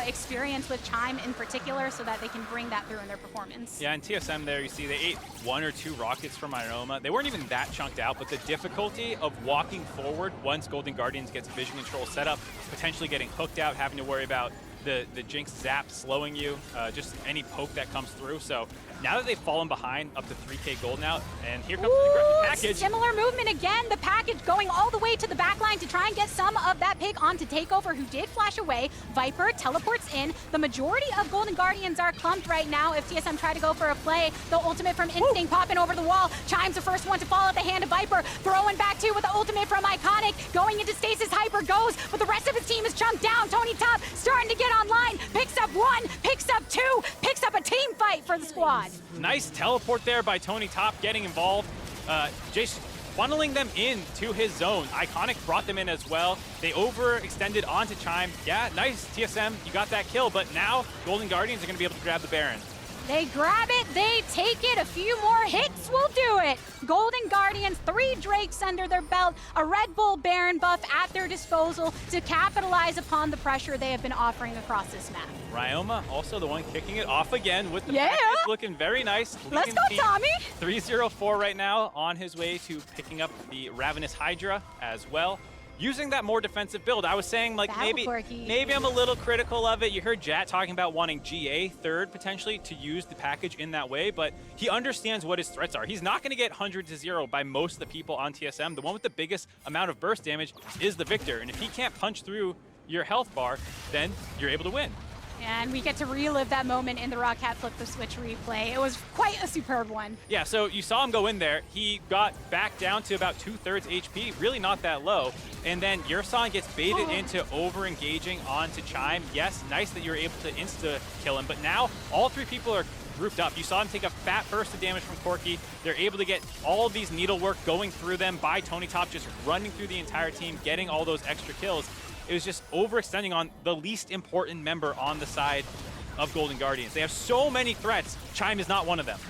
[SPEAKER 2] experience with Chime in particular so that they can bring that through in their performance.
[SPEAKER 3] Yeah, and TSM there, you see they ate 1 or 2 rockets from Ryoma. They weren't even that chunked out, but the difficulty of walking forward once Golden Guardians gets vision control set up, potentially getting hooked out, having to worry about the Jinx zap slowing you, just any poke that comes through. So now that they've fallen behind up to 3K gold now, and here comes the aggressive package.
[SPEAKER 2] Similar movement again, the package going all the way to the back line to try and get some of that pick onto Takeover, who did flash away. Viper teleports in. The majority of Golden Guardians are clumped right now. If TSM try to go for a play, the ultimate from Instinct popping over the wall. Chime's the first one to fall at the hand of Viper. Throwing back two with the ultimate from Iconic. Going into stasis, Hyper goes, but the rest of his team is chunked down. Tony Top starting to get online. Picks up 1, picks up 2, picks up a team fight for the squad.
[SPEAKER 3] Nice teleport there by Tony Top, getting involved. Jace funneling them into his zone. Iconic brought them in as well. They overextended onto Chime. Yeah, nice, TSM, you got that kill, but now Golden Guardians are going to be able to grab the Baron.
[SPEAKER 2] They grab it, they take it, a few more hits will do it. Golden Guardians, 3 Drakes under their belt, a Red Bull Baron buff at their disposal to capitalize upon the pressure they have been offering across this map.
[SPEAKER 3] Ryoma also the one kicking it off again with the package, looking very nice.
[SPEAKER 2] Let's go, Tommy!
[SPEAKER 3] 3-0-4 right now, on his way to picking up the Ravenous Hydra as well. using that more defensive build. I was saying, like, maybe I'm a little critical of it. You heard Jat talking about wanting GA third potentially to use the package in that way, but he understands what his threats are. He's not going to get 100 to 0 by most of the people on TSM. The one with the biggest amount of burst damage is the Victor, and if he can't punch through your health bar, then you're able to win.
[SPEAKER 2] And we get to relive that moment in the Roccat Flip the Switch replay. It was quite a superb one.
[SPEAKER 3] Yeah, so you saw him go in there. He got back down to about 2/3 HP, really not that low. And then Yerson gets baited into over-engaging onto Chime. Yes, nice that you're able to insta-kill him, but now all three people are grouped up. You saw him take a fat burst of damage from Corki. They're able to get all of these needlework going through them by Tony Top, just running through the entire team, getting all those extra kills. It was just overextending on the least important member on the side of Golden Guardians. They have so many threats. Chime is not one of them.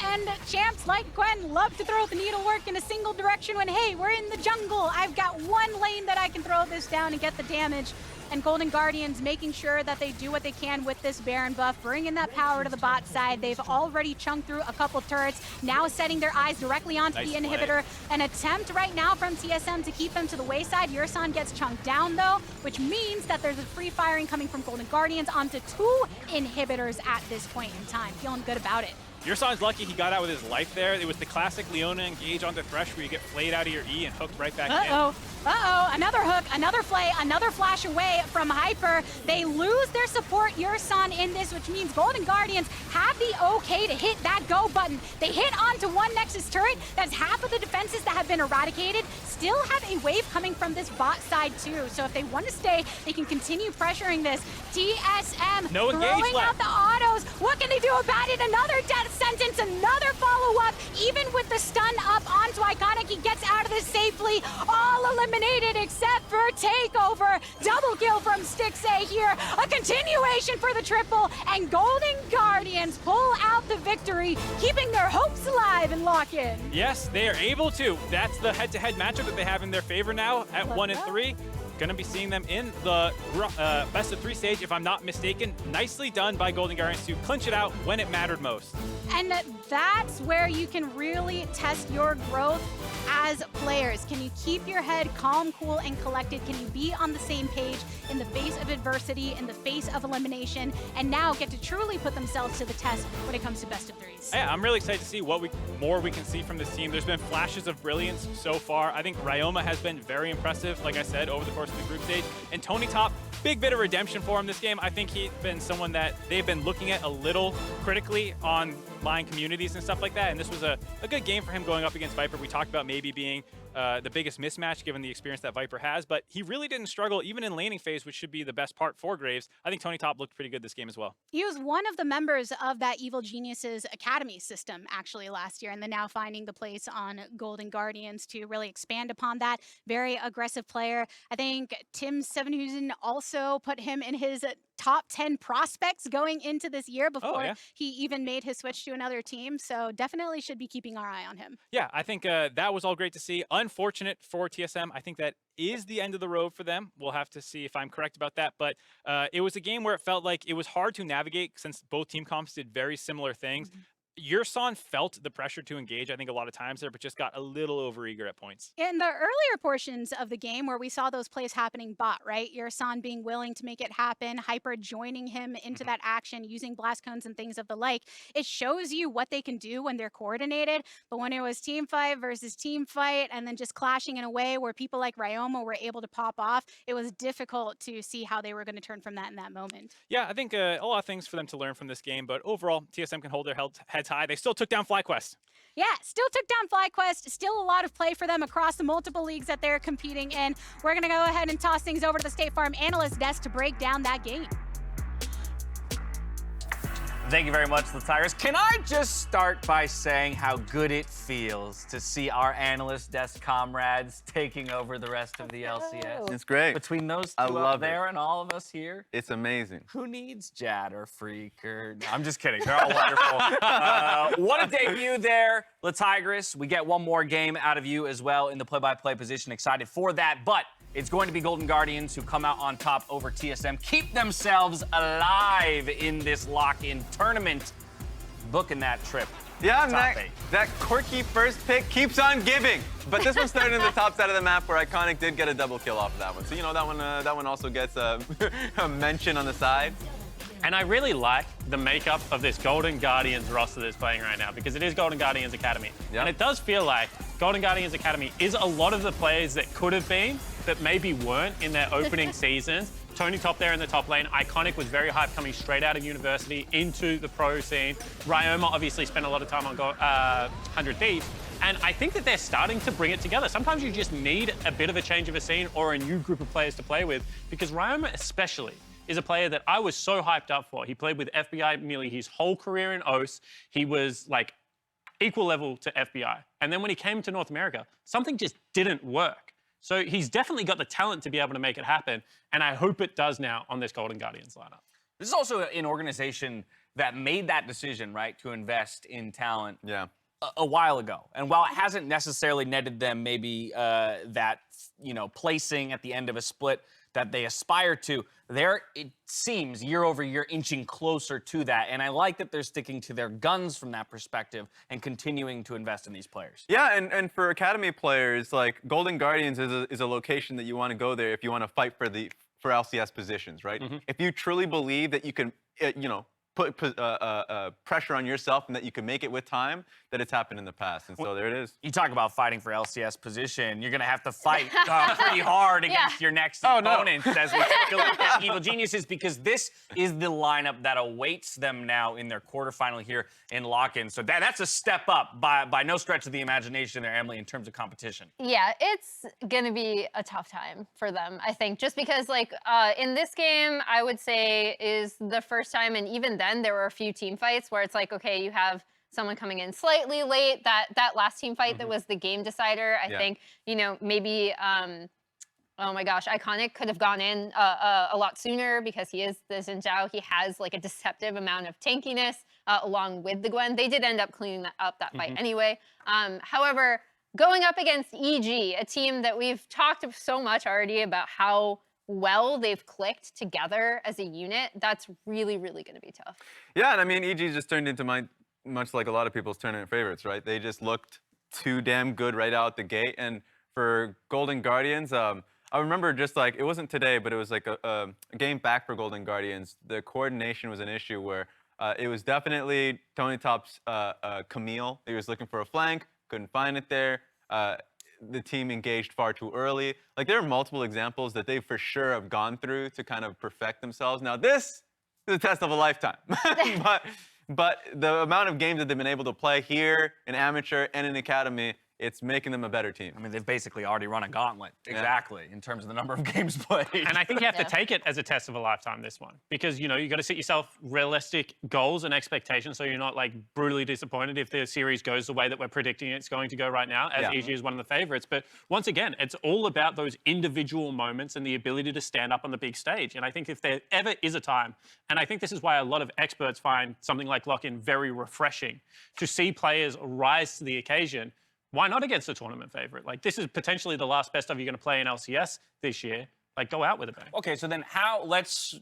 [SPEAKER 2] And champs like Gwen love to throw the needlework in a single direction when, hey, we're in the jungle. I've got one lane that I can throw this down and get the damage. And Golden Guardians making sure that they do what they can with this Baron buff, bringing that power to the bot side. They've already chunked through a couple turrets, now setting their eyes directly onto the inhibitor. An attempt right now from TSM to keep them to the wayside. Yerson gets chunked down though, which means that there's a free firing coming from Golden Guardians onto 2 inhibitors at this point in time. Feeling good about it.
[SPEAKER 3] Yerson's lucky he got out with his life there. It was the classic Leona engage on the Thresh where you get flayed out of your E and hooked right back in.
[SPEAKER 2] Another hook, another flay, another flash away from Hyper. They lose their support Yerson in this, which means Golden Guardians have the okay to hit that go button. They hit onto one Nexus turret. That's half of the defenses that have been eradicated. Still have a wave coming from this bot side too. So if they want to stay, they can continue pressuring this. TSM throwing out the autos. What can they do about it? Another death sentence, another follow-up. Even with the stun up onto Iconic, he gets out of this safely. All eliminated except for Takeover. Double kill from Stixay here. A continuation for the triple, and Golden Guardians pull out the victory, keeping their hopes alive in lock-in.
[SPEAKER 3] Yes, they are able to. That's the head-to-head matchup that they have in their favor now at 1 and 3. Gonna be seeing them in the best of 3 stage, if I'm not mistaken. Nicely done by Golden Guardians to clinch it out when it mattered most.
[SPEAKER 2] And that's where you can really test your growth as players. Can you keep your head calm, cool, and collected? Can you be on the same page in the face of adversity, in the face of elimination, and now get to truly put themselves to the test when it comes to best of 3s?
[SPEAKER 3] Yeah, I'm really excited to see what more we can see from this team. There's been flashes of brilliance so far. I think Ryoma has been very impressive, like I said, over the course of the group stage. And Tony Top, big bit of redemption for him this game. I think he's been someone that they've been looking at a little critically online communities and stuff like that. And this was a good game for him going up against Viper. We talked about maybe being the biggest mismatch given the experience that Viper has, but he really didn't struggle even in laning phase, which should be the best part for Graves. I think Tony Top looked pretty good this game as well.
[SPEAKER 2] He was one of the members of that Evil Geniuses Academy system actually last year, and then now finding the place on Golden Guardians to really expand upon that. Very aggressive player. I think Tim Sevenhusen also put him in his top 10 prospects going into this year before he even made his switch to another team. So definitely should be keeping our eye on him.
[SPEAKER 3] Yeah, I think that was all great to see. Unfortunate for TSM. I think that is the end of the road for them. We'll have to see if I'm correct about that. But it was a game where it felt like it was hard to navigate since both team comps did very similar things. Yerson felt the pressure to engage, I think, a lot of times there, but just got a little overeager at points.
[SPEAKER 2] In the earlier portions of the game where we saw those plays happening bot, right? Yerson being willing to make it happen, Hyper joining him into that action, using blast cones and things of the like. It shows you what they can do when they're coordinated. But when it was team fight versus team fight and then just clashing in a way where people like Ryoma were able to pop off, it was difficult to see how they were going to turn from that in that moment.
[SPEAKER 3] Yeah, I think a lot of things for them to learn from this game, but overall, TSM can hold their heads high. They still took down FlyQuest.
[SPEAKER 2] Yeah, still took down FlyQuest. Still a lot of play for them across the multiple leagues that they're competing in. We're going to go ahead and toss things over to the State Farm analyst desk to break down that game.
[SPEAKER 4] Thank you very much, the Tigers. Can I just start by saying how good it feels to see our analyst desk comrades taking over the rest of the LCS?
[SPEAKER 5] It's great.
[SPEAKER 4] Between those two up there and all of us here.
[SPEAKER 5] It's amazing.
[SPEAKER 4] Who needs Jad or Freak or... No, I'm just kidding. They're all wonderful. What a debut there, the Tigers. We get one more game out of you as well in the play-by-play position. Excited for that, but it's going to be Golden Guardians who come out on top over TSM, keep themselves alive in this lock-in tournament. booking that trip.
[SPEAKER 5] Yeah,
[SPEAKER 4] Top
[SPEAKER 5] that quirky first pick keeps on giving. But this one started in the top side of the map where Iconic did get a double kill off of that one. So, you know, that one also gets a mention on the side.
[SPEAKER 6] And I really like the makeup of this Golden Guardians roster that's playing right now, because it is Golden Guardians Academy.
[SPEAKER 5] Yep.
[SPEAKER 6] And it does feel like Golden Guardians Academy is a lot of the players that could have been, that maybe weren't in their opening seasons. Tony Top there in the top lane. Iconic was very hyped coming straight out of university into the pro scene. Ryoma obviously spent a lot of time on 100 Thieves. And I think that they're starting to bring it together. Sometimes you just need a bit of a change of a scene or a new group of players to play with, because Ryoma especially is a player that I was so hyped up for. He played with FBI nearly his whole career in OS. He was like equal level to FBI. And then when he came to North America, something just didn't work. So he's definitely got the talent to be able to make it happen. And I hope it does now on this Golden Guardians lineup.
[SPEAKER 4] This is also an organization that made that decision, right, to invest in talent a while ago. And while it hasn't necessarily netted them maybe that, you know, placing at the end of a split that they aspire to, it seems, year over year, inching closer to that. And I like that they're sticking to their guns from that perspective and continuing to invest in these players.
[SPEAKER 5] Yeah, and for Academy players, like, Golden Guardians is a location that you want to go there if you want to fight for LCS positions, right?
[SPEAKER 6] Mm-hmm.
[SPEAKER 5] If you truly believe that you can, you know, put pressure on yourself and that you can make it with time, that it's happened in the past. And so there it is.
[SPEAKER 4] You talk about fighting for LCS position. You're going to have to fight pretty hard against your next opponent as we take a look at Evil Geniuses, because this is the lineup that awaits them now in their quarterfinal here in lock-in. So that's a step up by no stretch of the imagination there, Emily, in terms of competition.
[SPEAKER 7] Yeah, it's going to be a tough time for them, I think, just because, like, in this game, I would say is the first time, and even then there were a few team fights where it's like, okay, you have someone coming in slightly late. That last team fight that was the game decider, I think, you know, maybe, oh my gosh, Iconic could have gone in a lot sooner because he is the Xin Zhao. He has like a deceptive amount of tankiness along with the Gwen. They did end up cleaning up that fight anyway. However, going up against EG, a team that we've talked so much already about how well they've clicked together as a unit, that's really, really going to be tough.
[SPEAKER 5] Yeah, and I mean, EG just turned into much like a lot of people's tournament favorites, right? They just looked too damn good right out the gate. And for Golden Guardians, I remember just like, it wasn't today, but it was like a game back for Golden Guardians. The coordination was an issue where it was definitely Tony Top's Camille. He was looking for a flank, couldn't find it there. The team engaged far too early. Like, there are multiple examples that they for sure have gone through to kind of perfect themselves. Now, this is a test of a lifetime. but the amount of games that they've been able to play here in amateur and in academy, it's making them a better team.
[SPEAKER 4] I mean, they've basically already run a gauntlet, exactly, in terms of the number of games played.
[SPEAKER 6] And I think you have to take it as a test of a lifetime, this one, because, you know, you got to set yourself realistic goals and expectations so you're not like brutally disappointed if the series goes the way that we're predicting it's going to go right now, as EG is one of the favorites. But once again, it's all about those individual moments and the ability to stand up on the big stage. And I think if there ever is a time, and I think this is why a lot of experts find something like lock-in very refreshing, to see players rise to the occasion. Why not against a tournament favorite? Like, this is potentially the last best of you're going to play in LCS this year. Like, go out with a bang.
[SPEAKER 4] Okay, so then let's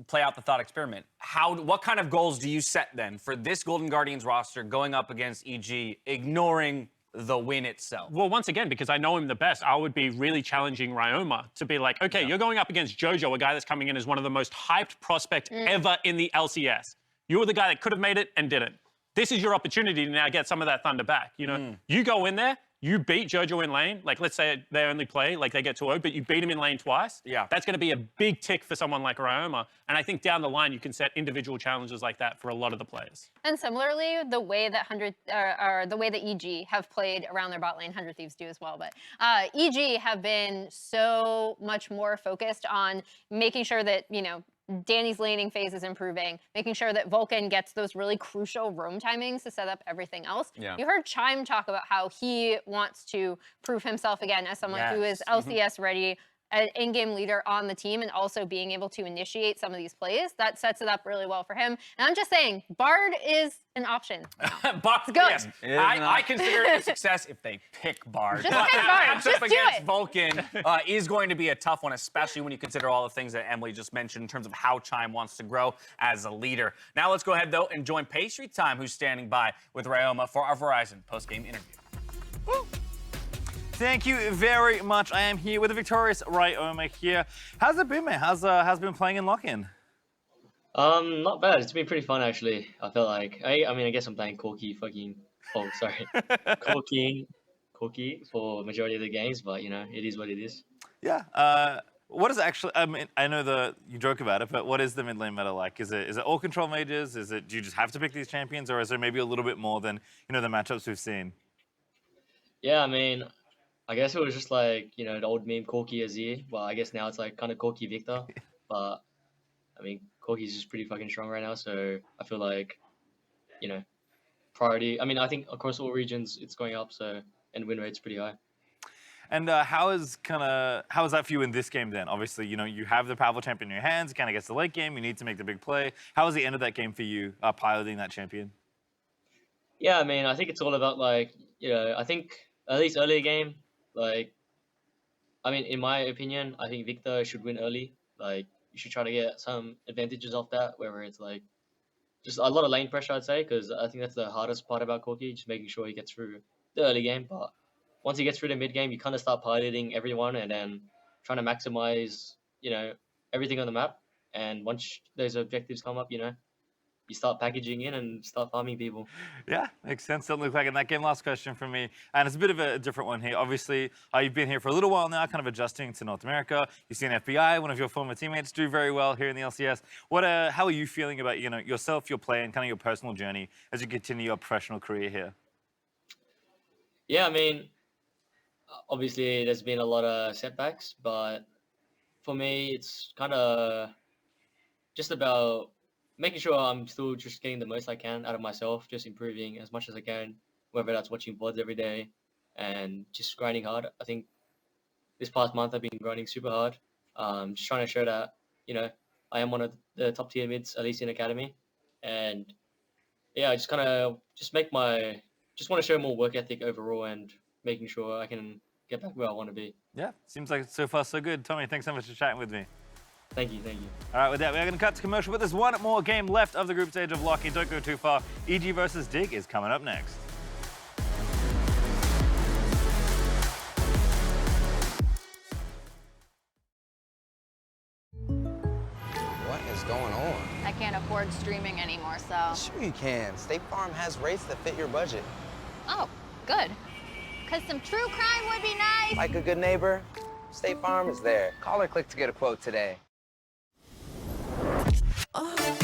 [SPEAKER 4] play out the thought experiment. What kind of goals do you set then for this Golden Guardians roster going up against EG, ignoring the win itself?
[SPEAKER 6] Well, once again, because I know him the best, I would be really challenging Ryoma to be like, okay, you're going up against Jojo, a guy that's coming in as one of the most hyped prospects ever in the LCS. You were the guy that could have made it and didn't. This is your opportunity to now get some of that thunder back. You know, you go in there, you beat Jojo in lane. Like, let's say they only play, like they get 2-0, but you beat him in lane twice.
[SPEAKER 4] Yeah.
[SPEAKER 6] That's going to be a big tick for someone like Ryoma. And I think down the line, you can set individual challenges like that for a lot of the players.
[SPEAKER 7] And similarly, the way that EG have played around their bot lane, 100 Thieves do as well, but EG have been so much more focused on making sure that, you know, Danny's laning phase is improving, making sure that Vulcan gets those really crucial roam timings to set up everything else.
[SPEAKER 5] Yeah.
[SPEAKER 7] You heard Chime talk about how he wants to prove himself again as someone who is LCS ready an in-game leader on the team and also being able to initiate some of these plays, that sets it up really well for him. And I'm just saying, Bard is an option.
[SPEAKER 4] Bard,
[SPEAKER 7] good.
[SPEAKER 4] yes.
[SPEAKER 5] It is an
[SPEAKER 4] I consider it a success if they pick Bard.
[SPEAKER 7] Just pick Bard.
[SPEAKER 4] Matchup
[SPEAKER 7] Just do
[SPEAKER 4] against
[SPEAKER 7] it.
[SPEAKER 4] Vulcan is going to be a tough one, especially when you consider all the things that Emily just mentioned in terms of how Chime wants to grow as a leader. Now let's go ahead, though, and join Pastry Time, who's standing by with Ryoma for our Verizon post-game interview.
[SPEAKER 8] Woo. Thank you very much. I am here with the victorious Ryoma here. How's it been, man? How's been playing in lock-in?
[SPEAKER 9] Not bad. It's been pretty fun actually. I feel like I mean I guess I'm playing Corki Corki for majority of the games, but you know it is what it is.
[SPEAKER 8] Yeah. What is actually? I mean, I know you joke about it, but what is the mid lane meta like? Is it all control mages? Do you just have to pick these champions, or is there maybe a little bit more than the matchups we've seen?
[SPEAKER 9] Yeah, I mean, I guess it was just like the old meme Corki Azir. Well, I guess now it's like kind of Corki Victor, but I mean Corki's just pretty fucking strong right now, so I feel like priority. I mean, I think across all regions it's going up, so and win rate's pretty high.
[SPEAKER 8] And how is that for you in this game then? Obviously, you have the powerful champion in your hands. It kind of gets the late game. You need to make the big play. How was the end of that game for you, piloting that champion?
[SPEAKER 9] Yeah, I mean, I think it's all about like I think at least early game, like, I mean, in my opinion, I think Victor should win early. Like, you should try to get some advantages off that, where it's like just a lot of lane pressure, I'd say, because I think that's the hardest part about Corki, just making sure he gets through the early game. But once he gets through the mid game, you kind of start piloting everyone and then trying to maximize, everything on the map. And once those objectives come up, you start packaging in and start farming people.
[SPEAKER 8] Yeah, makes sense. Doesn't look like in that game. Last question from me, and it's a bit of a different one here. Obviously, you've been here for a little while now, kind of adjusting to North America. You've seen FBI, one of your former teammates, do very well here in the LCS. How are you feeling about yourself, your play, and kind of your personal journey as you continue your professional career here?
[SPEAKER 9] Yeah, I mean, obviously there's been a lot of setbacks, but for me, it's kind of just about making sure I'm still just getting the most I can out of myself, just improving as much as I can, whether that's watching VODs every day and just grinding hard. I think this past month I've been grinding super hard, just trying to show that, I am one of the top tier mids, at least in Academy. And yeah, I just kind of just want to show more work ethic overall and making sure I can get back where I want to be.
[SPEAKER 8] Yeah, seems like so far so good. Tommy, thanks so much for chatting with me.
[SPEAKER 9] Thank you.
[SPEAKER 8] All right, with that, we're going to cut to commercial, but there's one more game left of the group stage of Lock-In. Don't go too far. EG versus Dig is coming up next.
[SPEAKER 10] What is going on?
[SPEAKER 11] I can't afford streaming anymore, so...
[SPEAKER 10] Sure you can. State Farm has rates that fit your budget.
[SPEAKER 11] Oh, good. Because some true crime would be nice.
[SPEAKER 10] Like a good neighbor, State Farm is there. Call or click to get a quote today.
[SPEAKER 12] Oh.